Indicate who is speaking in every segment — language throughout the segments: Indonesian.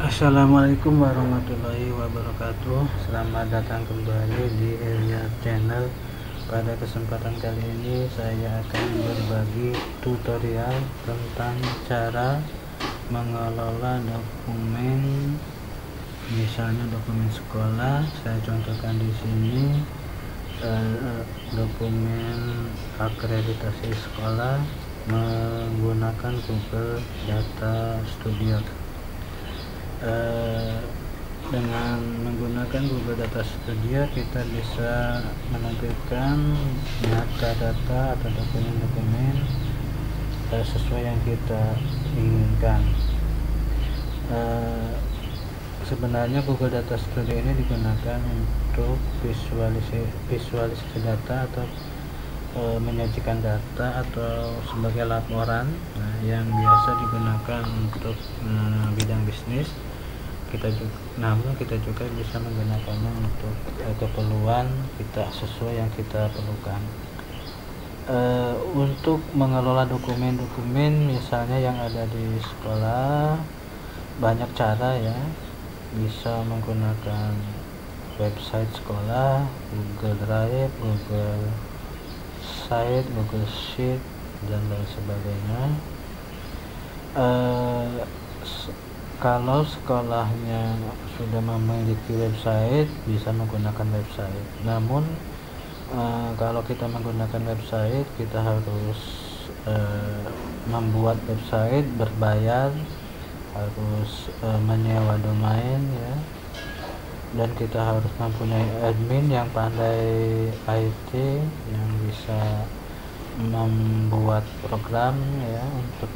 Speaker 1: Assalamualaikum warahmatullahi wabarakatuh. Selamat datang kembali di Elia Channel. Pada kesempatan kali ini saya akan berbagi tutorial tentang cara mengelola dokumen, misalnya dokumen sekolah. Saya contohkan di sini dokumen akreditasi sekolah menggunakan Google Data Studio. Dengan menggunakan Google Data Studio kita bisa menampilkan data-data atau dokumen-dokumen sesuai yang kita inginkan. Sebenarnya Google Data Studio ini digunakan untuk visualisasi data atau menyajikan data atau sebagai laporan yang biasa digunakan untuk bidang bisnis. Namun kita juga bisa menggunakannya untuk keperluan kita sesuai yang kita perlukan. Untuk mengelola dokumen-dokumen misalnya yang ada di sekolah, banyak cara ya. Bisa menggunakan website sekolah, Google Drive, Google Site, Google Sheet, dan lain sebagainya. Kalau sekolahnya sudah memiliki website, bisa menggunakan website. Namun kalau kita menggunakan website, kita harus membuat website berbayar, harus menyewa domain ya, dan kita harus mempunyai admin yang pandai IT, yang bisa membuat program ya untuk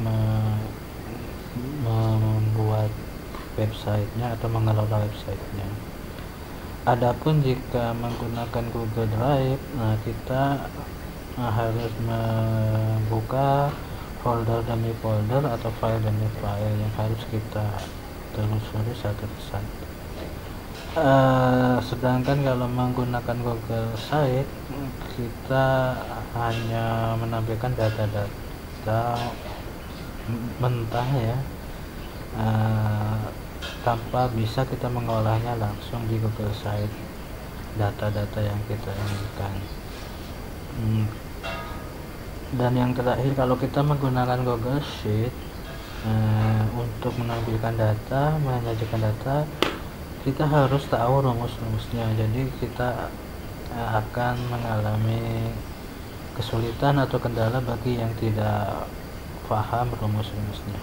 Speaker 1: membuat websitenya atau mengelola websitenya. Adapun jika menggunakan Google Drive, kita harus membuka folder demi folder atau file demi file yang harus kita telusuri satu persatu. Sedangkan kalau menggunakan Google Site, kita hanya menampilkan data-data mentah ya, tanpa bisa kita mengolahnya langsung di Google Site, data-data yang kita inginkan. Dan yang terakhir, kalau kita menggunakan Google Sheet untuk menampilkan data, menyajikan data, kita harus tahu rumus-rumusnya. Jadi kita akan mengalami kesulitan atau kendala bagi yang tidak paham rumus-rumusnya.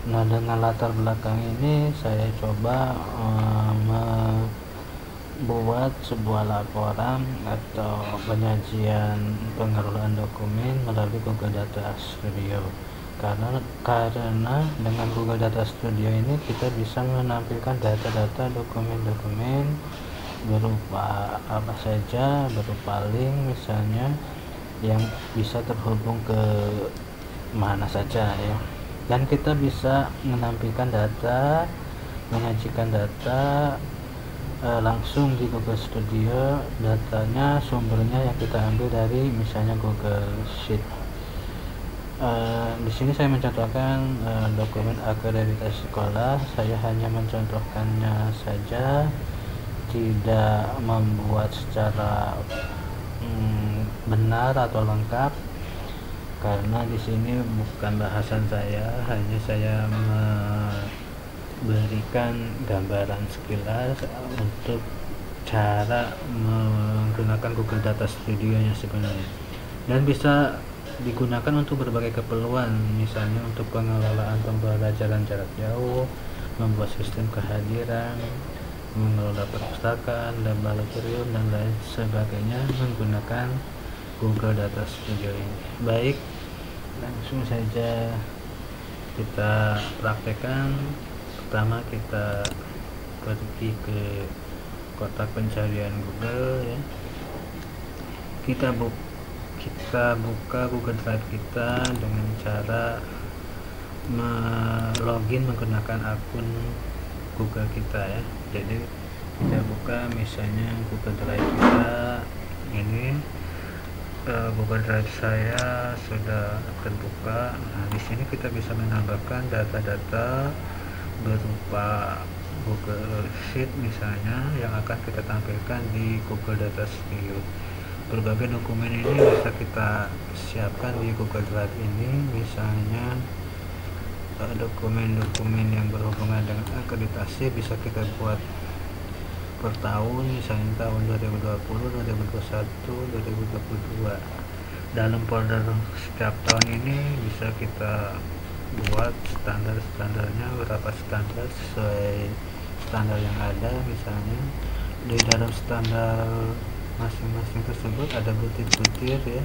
Speaker 1: Nah, dengan latar belakang ini saya coba membuat sebuah laporan atau penyajian pengelolaan dokumen melalui Google Data Studio. Karena dengan Google Data Studio ini kita bisa menampilkan data-data dokumen-dokumen berupa apa saja, berupa link misalnya, yang bisa terhubung ke mana saja ya, dan kita bisa menampilkan data, menyajikan data langsung di Google Studio. Datanya sumbernya yang kita ambil dari misalnya Google Sheet. Di sini saya mencontohkan dokumen akreditasi sekolah. Saya hanya mencontohkannya saja, tidak membuat secara benar atau lengkap, karena di sini bukan bahasan saya. Hanya saya memberikan gambaran sekilas untuk cara menggunakan Google Data Studio yang sebenarnya, dan bisa digunakan untuk berbagai keperluan, misalnya untuk pengelolaan pembelajaran jarak jauh, membuat sistem kehadiran, mengelola perpustakaan, laboratorium, dan lain sebagainya menggunakan Google Data Studio ini. Baik, langsung saja kita praktekkan. Pertama kita pergi ke kotak pencarian Google ya. Kita buka Google Drive kita dengan cara login menggunakan akun Google kita ya. Jadi kita buka misalnya Google Drive kita ini. Google Drive saya sudah terbuka. Nah, di sini kita bisa menambahkan data-data berupa Google Sheet misalnya yang akan kita tampilkan di Google Data Studio. Berbagai dokumen ini bisa kita siapkan di Google Drive ini, misalnya dokumen-dokumen yang berhubungan dengan akreditasi bisa kita buat per tahun, misalnya tahun 2020, 2021, 2022. Dalam folder setiap tahun ini bisa kita buat standar-standarnya, berapa standar sesuai standar yang ada. Misalnya di dalam standar masing-masing tersebut ada butir-butir ya.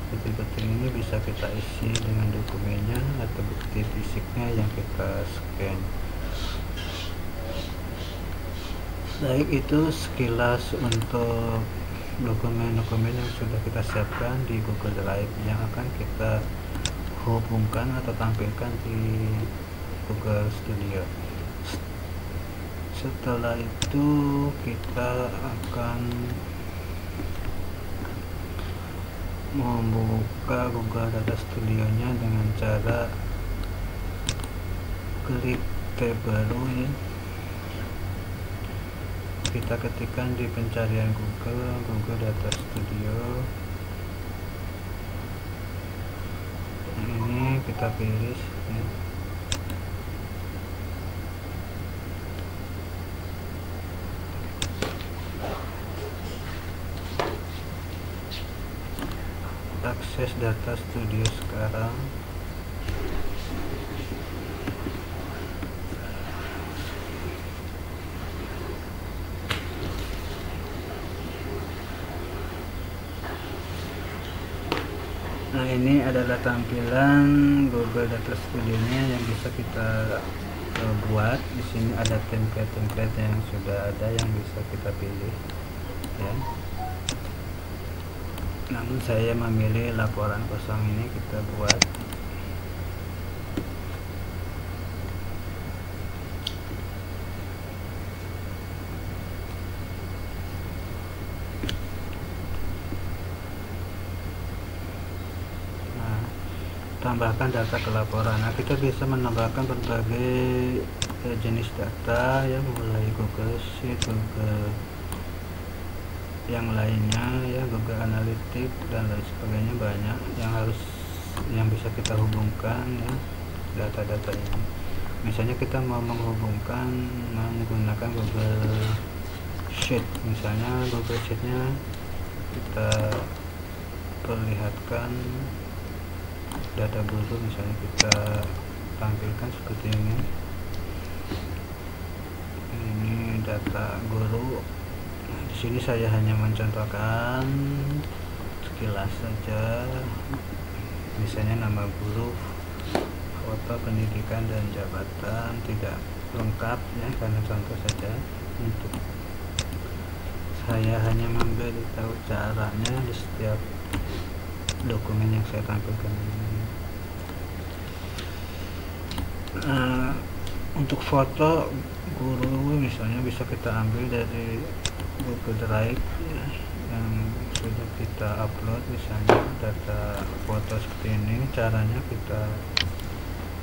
Speaker 1: Butir-butir ini bisa kita isi dengan dokumennya atau bukti fisiknya yang kita scan. Baik, itu sekilas untuk dokumen-dokumen yang sudah kita siapkan di Google Drive yang akan kita hubungkan atau tampilkan di Google Studio. Setelah itu kita akan membuka Google Data Studio-nya dengan cara klik tab baru ya. Kita ketikkan di pencarian Google Data Studio. Ini kita pilih ya. Akses Data Studio sekarang. Nah, ini adalah tampilan Google Data Studio-nya yang bisa kita buat. Di sini ada template-template yang sudah ada yang bisa kita pilih ya. Namun saya memilih laporan kosong ini kita buat. Nah, tambahkan data ke laporan. Nah, kita bisa menambahkan berbagai jenis data ya, mulai Google Sheet, Google yang lainnya ya, Google Analytics dan lain sebagainya, banyak yang bisa kita hubungkan ya, data-data ini. Misalnya kita mau menghubungkan menggunakan Google Sheet, misalnya Google Sheet-nya kita perlihatkan data guru, misalnya kita tampilkan seperti ini data guru. Di sini saya hanya mencontohkan sekilas saja, misalnya nama guru, foto, pendidikan dan jabatan, tidak lengkap ya, karena contoh saja. Untuk saya hanya memberitahu caranya di setiap dokumen yang saya tampilkan ini. Untuk foto guru misalnya bisa kita ambil dari Google Drive ya, yang sudah kita upload, misalnya data foto seperti ini. Caranya kita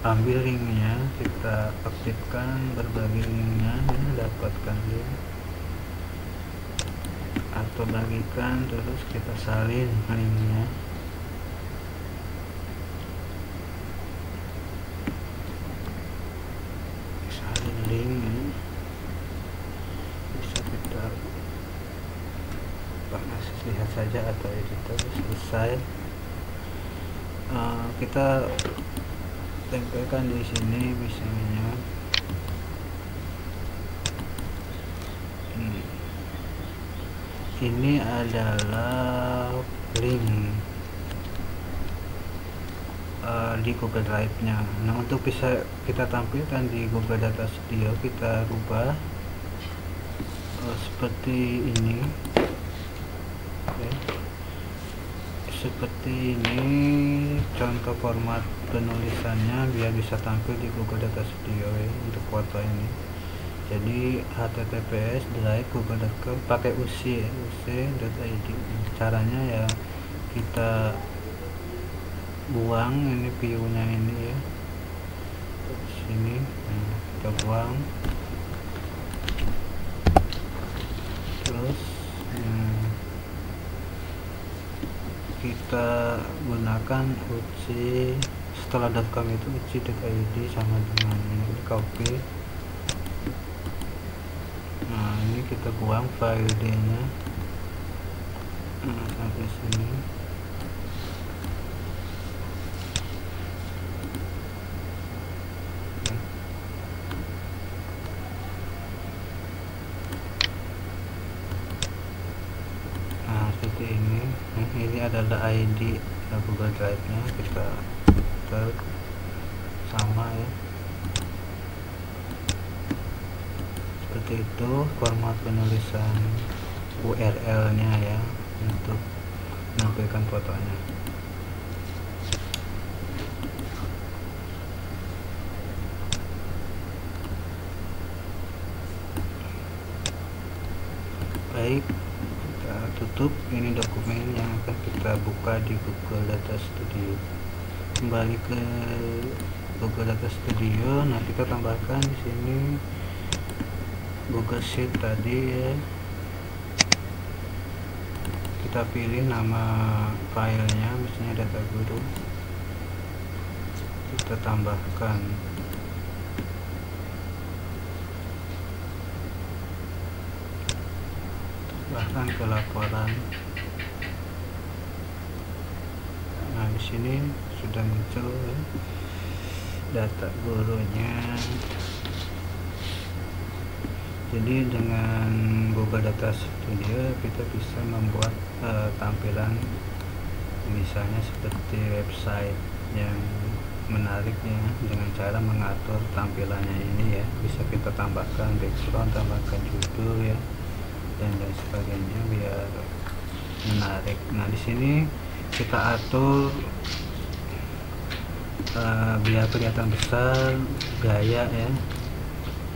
Speaker 1: ambil linknya, kita aktifkan berbagi linknya ya, dapatkan link atau bagikan, terus kita salin linknya. Salin link ya. Bisa kita lihat saja atau editor. Selesai, kita tempelkan di sini misalnya ini adalah link di Google Drive-nya. Nah, untuk bisa kita tampilkan di Google Data Studio, kita rubah seperti ini. Oke. Seperti ini contoh format penulisannya biar bisa tampil di Google Data Studio ya, untuk foto ini. Jadi https drive.google.com pakai uc.id. Caranya ya kita buang ini view-nya ini ya, di sini. Nah, kita buang. Terus kita gunakan uji setelah .com itu uji.id sama dengan ini, copy. Nah ini kita buang file D nya sampai sini. Nah seperti ini. Ini adalah ID Google Drive nya, kita sama ya, seperti itu format penulisan URL nya ya untuk menampilkan fotonya. Baik, kita tutup. Ini dokumen yang akan kita buka di Google Data Studio. Kembali ke Google Data Studio. Nah kita tambahkan di sini Google Sheet tadi ya. Kita pilih nama filenya, misalnya data guru. Kita tambahkan ke laporan. Nah di sini sudah muncul ya, data gurunya. Jadi dengan Google Data Studio kita bisa membuat tampilan misalnya seperti website yang menarik ya, dengan cara mengatur tampilannya ini ya. Bisa kita tambahkan background, tambahkan judul ya, dan lain sebagainya biar menarik. Nah di sini kita atur biar kelihatan besar, gaya ya,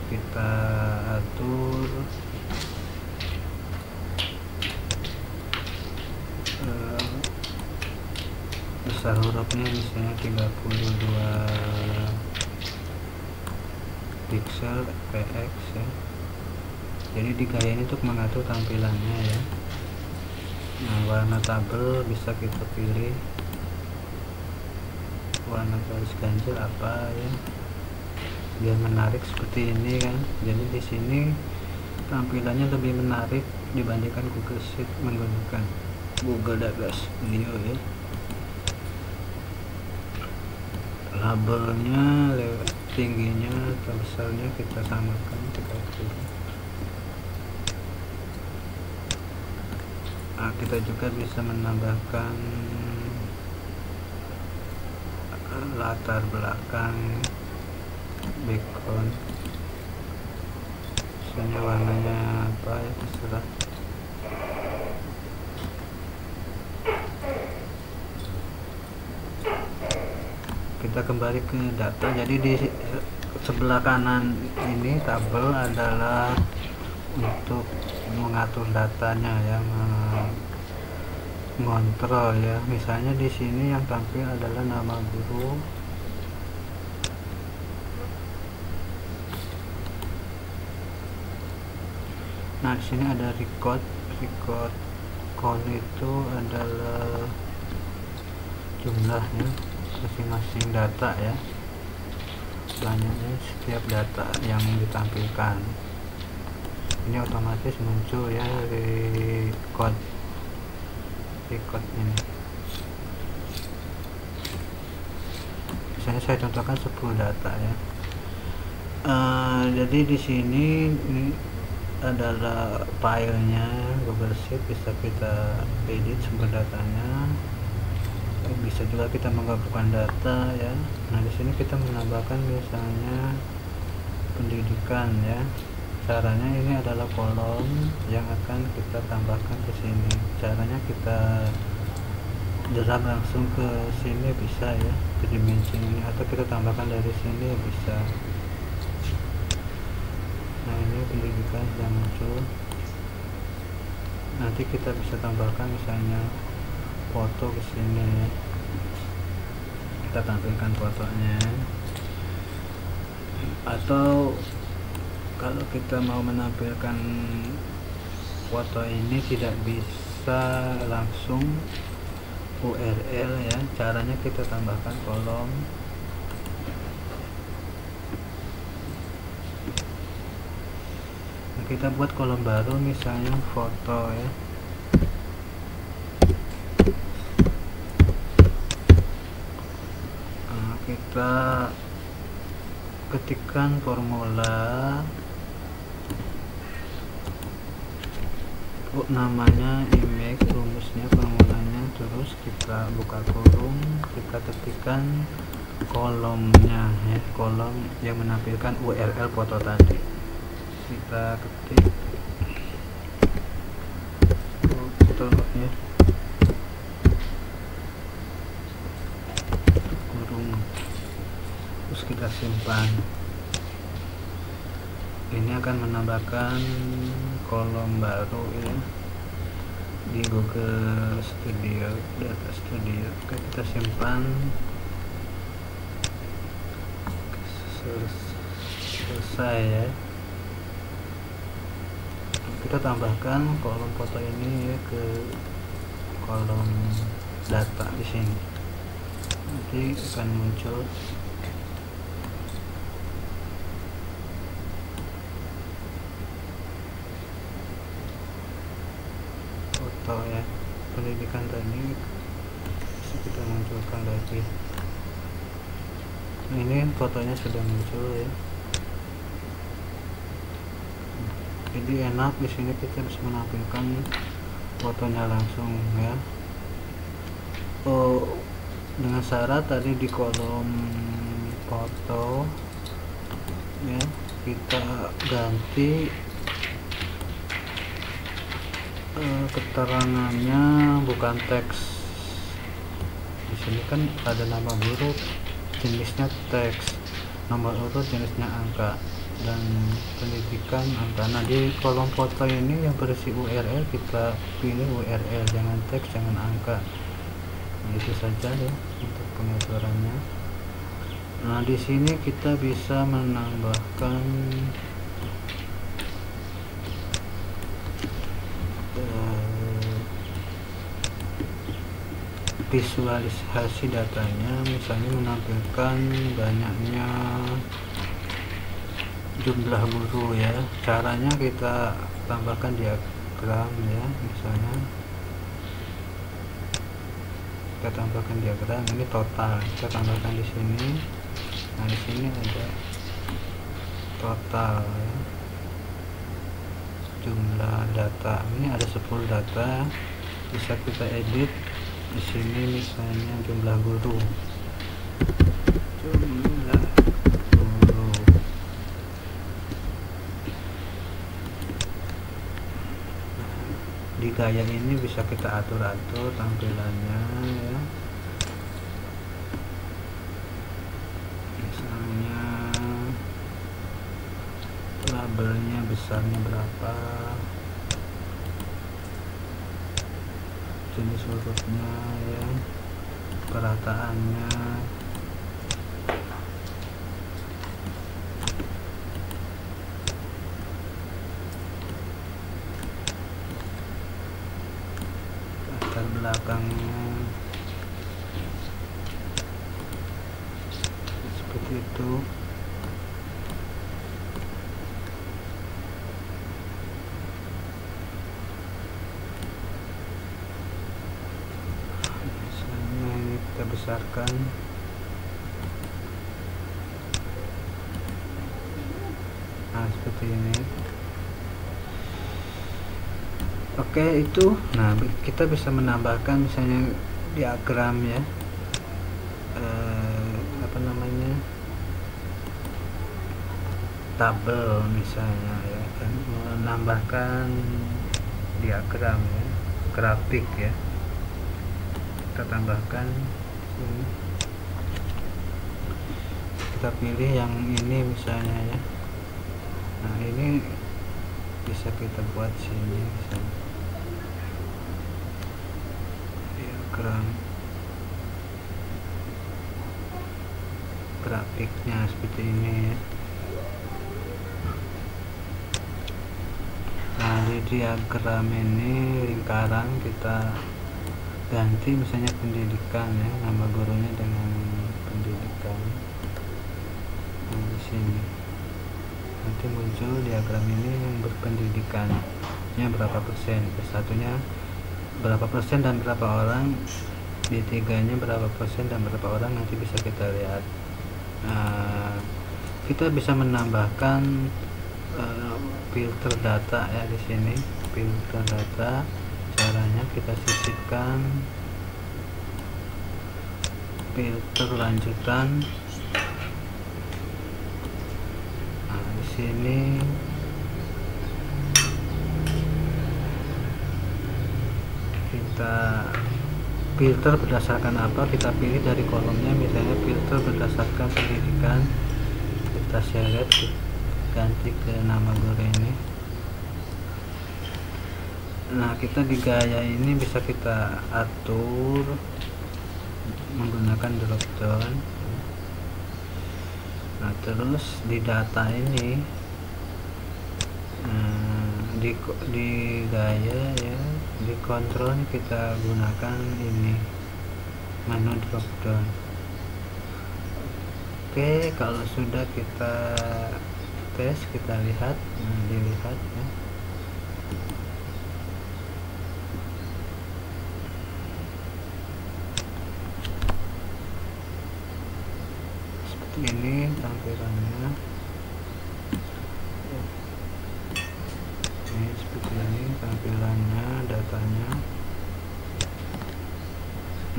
Speaker 1: kita atur besar hurufnya misalnya 32 pixel px ya. Jadi di gaya ini untuk mengatur tampilannya ya. Nah warna tabel bisa kita pilih warna garis ganjil apa ya, biar menarik seperti ini kan. Jadi di sini tampilannya lebih menarik dibandingkan Google Sheet menggunakan Google Data Studio ya. Labelnya, tingginya atau besarnya kita samakan 30. Nah, kita juga bisa menambahkan latar belakang, background, misalnya warnanya apa ya, terserah. Kita kembali ke data. Jadi di sebelah kanan ini tabel adalah untuk mengatur datanya ya, mengontrol ya. Misalnya di sini yang tampil adalah nama guru, nah di sini ada record count, itu adalah jumlahnya masing-masing data ya, banyaknya setiap data yang ditampilkan. Ini otomatis muncul ya record ini. Misalnya saya contohkan 10 data ya. Jadi di sini ini adalah filenya Google Sheet, bisa kita edit sumber datanya. Bisa juga kita menggabungkan data ya. Nah di sini kita menambahkan misalnya pendidikan ya. Caranya ini adalah kolom yang akan kita tambahkan ke sini. Caranya kita drag langsung ke sini bisa ya, ke dimensi ini, atau kita tambahkan dari sini bisa. Nah ini pendidikan yang muncul. Nanti kita bisa tambahkan misalnya foto ke sini ya. Kita tampilkan fotonya Atau kalau kita mau menampilkan foto ini tidak bisa langsung URL ya, caranya kita tambahkan kolom. Nah, kita buat kolom baru, misalnya foto ya. Nah, kita ketikkan formula, namanya image, rumusnya, formulanya, terus kita buka kurung, kita ketikkan kolomnya ya, kolom yang menampilkan URL foto tadi. Kita ketik foto ya, kurung, terus kita simpan. Ini akan menambahkan kolom baru ya di Google Studio, Data Studio. Oke, kita simpan. Selesai ya. Kita tambahkan kolom foto ini ya ke kolom data di sini. Nanti akan muncul foto ya, pendidikan tadi. Kita munculkan lagi. Nah, ini fotonya sudah muncul ya. Jadi enak, di sini kita bisa menampilkan fotonya langsung ya. Oh, dengan syarat tadi di kolom foto ya, kita ganti keterangannya bukan teks. Di sini kan ada nama guru, jenisnya teks, nomor urut jenisnya angka, dan pendidikan angka. Nah, di kolom foto ini yang berisi URL kita pilih URL, jangan teks, jangan angka. Nah, itu saja ya untuk pengaturannya. Nah, di sini kita bisa menambahkan visualisasi datanya, misalnya menampilkan banyaknya jumlah guru ya. Caranya kita tambahkan diagram ya, misalnya kita tambahkan diagram, ini total, kita tambahkan di sini. Nah, di sini ada total ya, jumlah data. Ini ada 10 data, bisa kita edit di sini, misalnya jumlah guru, di gaya ini bisa kita atur-atur tampilannya ya, misalnya labelnya besarnya berapa, jenis hurufnya ya, perataannya. Latar belakangnya seperti itu. Kita besarkan. Nah, seperti ini. Oke, itu. Nah, kita bisa menambahkan misalnya diagram ya, apa namanya, tabel misalnya ya, dan menambahkan diagram ya, grafik ya, kita tambahkan sini. Kita pilih yang ini misalnya ya. Nah, ini bisa kita buat sini misalnya diagram grafiknya seperti ini ya. diagram ini lingkaran kita ganti misalnya pendidikan ya, nama gurunya dengan pendidikan. Nah, di sini nanti muncul diagram ini yang berpendidikannya berapa persen, satunya berapa persen dan berapa orang, di tiganya berapa persen dan berapa orang, nanti bisa kita lihat. Kita bisa menambahkan filter data ya, di sini filter data. Caranya kita sisipkan filter lanjutan. Nah, di sini kita filter berdasarkan apa, kita pilih dari kolomnya, misalnya filter berdasarkan pendidikan, kita seret, ganti ke nama guru ini. Nah, kita di gaya ini bisa kita atur menggunakan drop down. Nah, terus di data ini di gaya ya, di kontrol kita gunakan ini menu drop down. Oke, kalau sudah kita tes, kita lihat. Nah, dilihat ya. Ini tampilannya ini seperti ini tampilannya, datanya.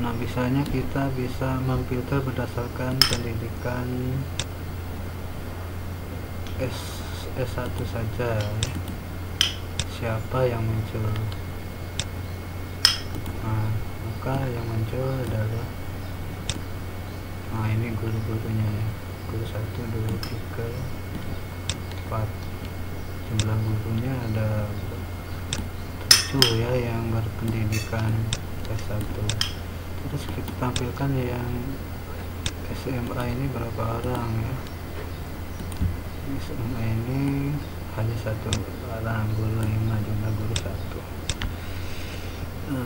Speaker 1: Nah, misalnya kita bisa memfilter berdasarkan pendidikan S1 saja ya. Siapa yang muncul? Nah, maka yang muncul adalah, nah ini guru-gurunya ya, guru 1, 2, 3, 4. Jumlah gurunya ada 7 ya yang berpendidikan S1. Terus kita tampilkan yang SMA ini berapa orang ya. SMA ini hanya 1 orang, guru 5, jumlah guru 1.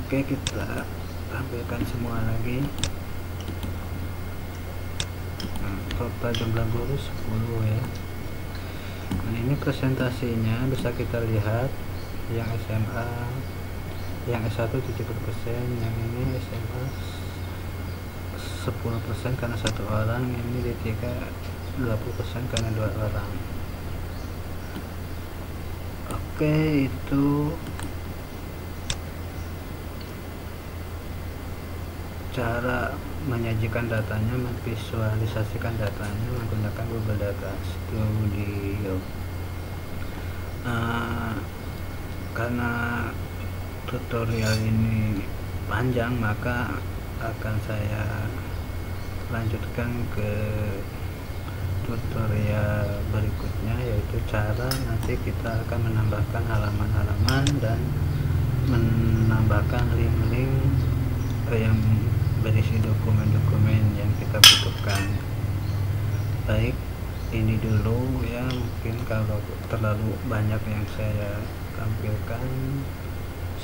Speaker 1: Oke, kita tampilkan semua lagi. Total jumlah guru 10 ya. Nah, ini presentasinya bisa kita lihat. Yang SMA, yang S1 70%, yang ini SMA 10% karena 1 orang, ini D3 20% karena 2 orang. Oke, itu cara menyajikan datanya, memvisualisasikan datanya menggunakan Google Data Studio. Karena tutorial ini panjang, maka akan saya lanjutkan ke tutorial berikutnya, yaitu cara nanti kita akan menambahkan halaman-halaman dan menambahkan link-link yang berisi dokumen-dokumen yang kita butuhkan. Baik, ini dulu ya. Mungkin kalau terlalu banyak yang saya tampilkan,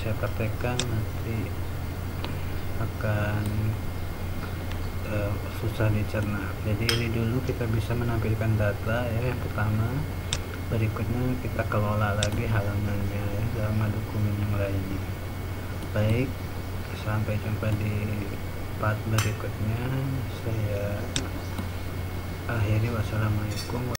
Speaker 1: saya praktekkan, nanti akan susah dicerna. Jadi ini dulu kita bisa menampilkan data ya, yang pertama. Berikutnya kita kelola lagi halamannya ya, sama dokumen yang lainnya. Baik, sampai jumpa di part berikutnya. Saya akhiri, wassalamualaikum.